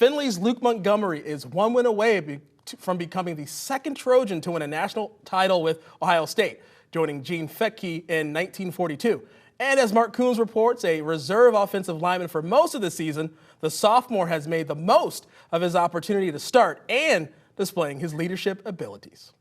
Findlay's Luke Montgomery is one win away from becoming the second Trojan to win a national title with Ohio State, joining Gene Fettke in 1942. And as Mark Coons reports, a reserve offensive lineman for most of the season, the sophomore has made the most of his opportunity to start and displaying his leadership abilities.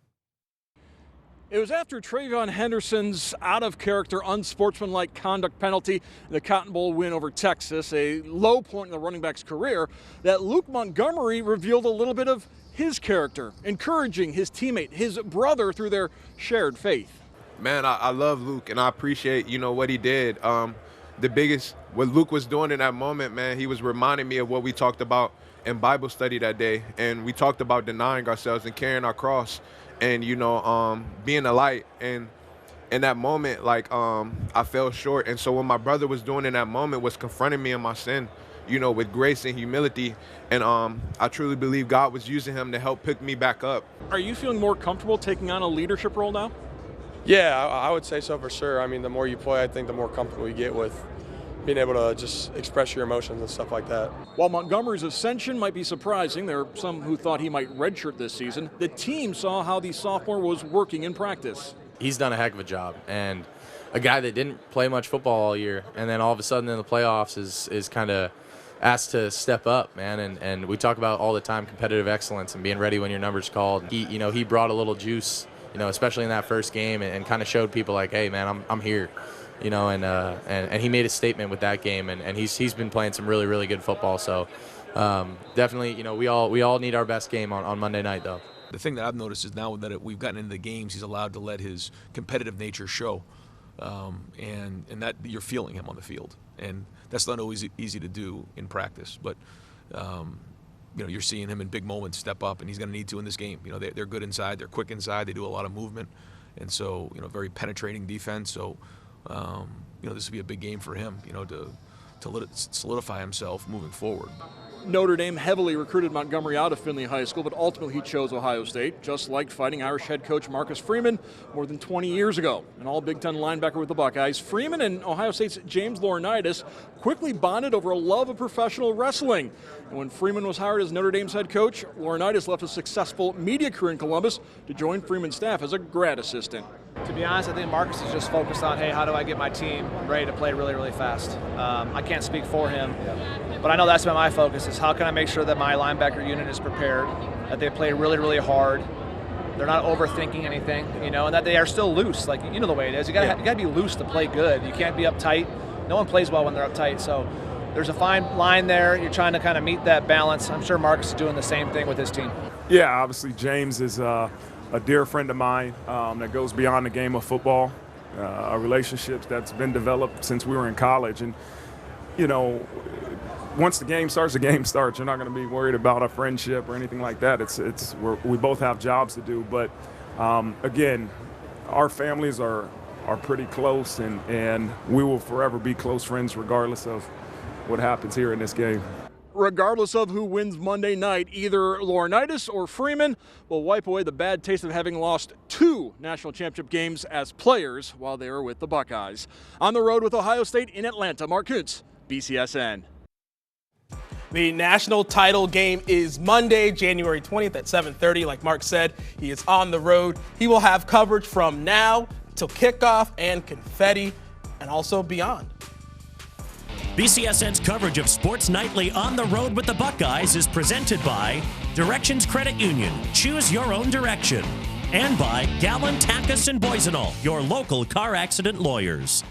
It was after Trayvon Henderson's out-of-character, unsportsmanlike conduct penalty in the Cotton Bowl win over Texas, a low point in the running back's career, that Luke Montgomery revealed a little bit of his character, encouraging his teammate, his brother, through their shared faith. Man, I love Luke, and I appreciate, what he did. What Luke was doing in that moment, man, he was reminding me of what we talked about in Bible study that day. And we talked about denying ourselves and carrying our cross and, being a light. And in that moment, I fell short. And so what my brother was doing in that moment was confronting me in my sin, with grace and humility. And I truly believe God was using him to help pick me back up. Are you feeling more comfortable taking on a leadership role now? Yeah, I would say so for sure. I mean, the more you play, I think the more comfortable you get with being able to just express your emotions and stuff like that. While Montgomery's ascension might be surprising, there are some who thought he might redshirt this season. The team saw how the sophomore was working in practice. He's done a heck of a job, and a guy that didn't play much football all year, and then all of a sudden in the playoffs is kind of asked to step up, man. And we talk about all the time competitive excellence and being ready when your number's called. He brought a little juice, especially in that first game, and kind of showed people like, hey, man, I'm here. And he made a statement with that game, and he's been playing some really, really good football. So definitely, we all need our best game on Monday night, though. The thing that I've noticed is now that we've gotten into the games, he's allowed to let his competitive nature show, and that you're feeling him on the field, and that's not always easy to do in practice, but. You're seeing him in big moments step up, and he's going to need to in this game. They're good inside, they're quick inside, they do a lot of movement, and so very penetrating defense. So this will be a big game for him, to solidify himself moving forward. Notre Dame heavily recruited Montgomery out of Findlay High School, but ultimately he chose Ohio State, just like Fighting Irish head coach Marcus Freeman more than 20 years ago. An all-Big Ten linebacker with the Buckeyes, Freeman and Ohio State's James Laurinaitis quickly bonded over a love of professional wrestling. And when Freeman was hired as Notre Dame's head coach, Laurinaitis left a successful media career in Columbus to join Freeman's staff as a grad assistant. To be honest, I think Marcus is just focused on, hey, how do I get my team ready to play really, really fast? I can't speak for him, but I know that's been my focus, is how can I make sure that my linebacker unit is prepared, that they play really, really hard, they're not overthinking anything, and that they are still loose. Like, the way it is. You gotta be loose to play good. You can't be uptight. No one plays well when they're uptight, so there's a fine line there. You're trying to kind of meet that balance. I'm sure Marcus is doing the same thing with his team. Yeah, obviously James is a dear friend of mine that goes beyond the game of football, a relationship that's been developed since we were in college. And, once the game starts, You're not going to be worried about a friendship or anything like that. We both have jobs to do. But, again, our families are pretty close, and we will forever be close friends regardless of what happens here in this game. Regardless of who wins Monday night, either Laurinaitis or Freeman will wipe away the bad taste of having lost 2 national championship games as players while they were with the Buckeyes. On the road with Ohio State in Atlanta, Mark Kuntz, BCSN. The national title game is Monday, January 20th at 7:30. Like Mark said, he is on the road. He will have coverage from now till kickoff and confetti and also beyond. BCSN's coverage of Sports Nightly on the road with the Buckeyes is presented by Directions Credit Union. Choose your own direction. And by Gallon, Tackus, and Boisenall, your local car accident lawyers.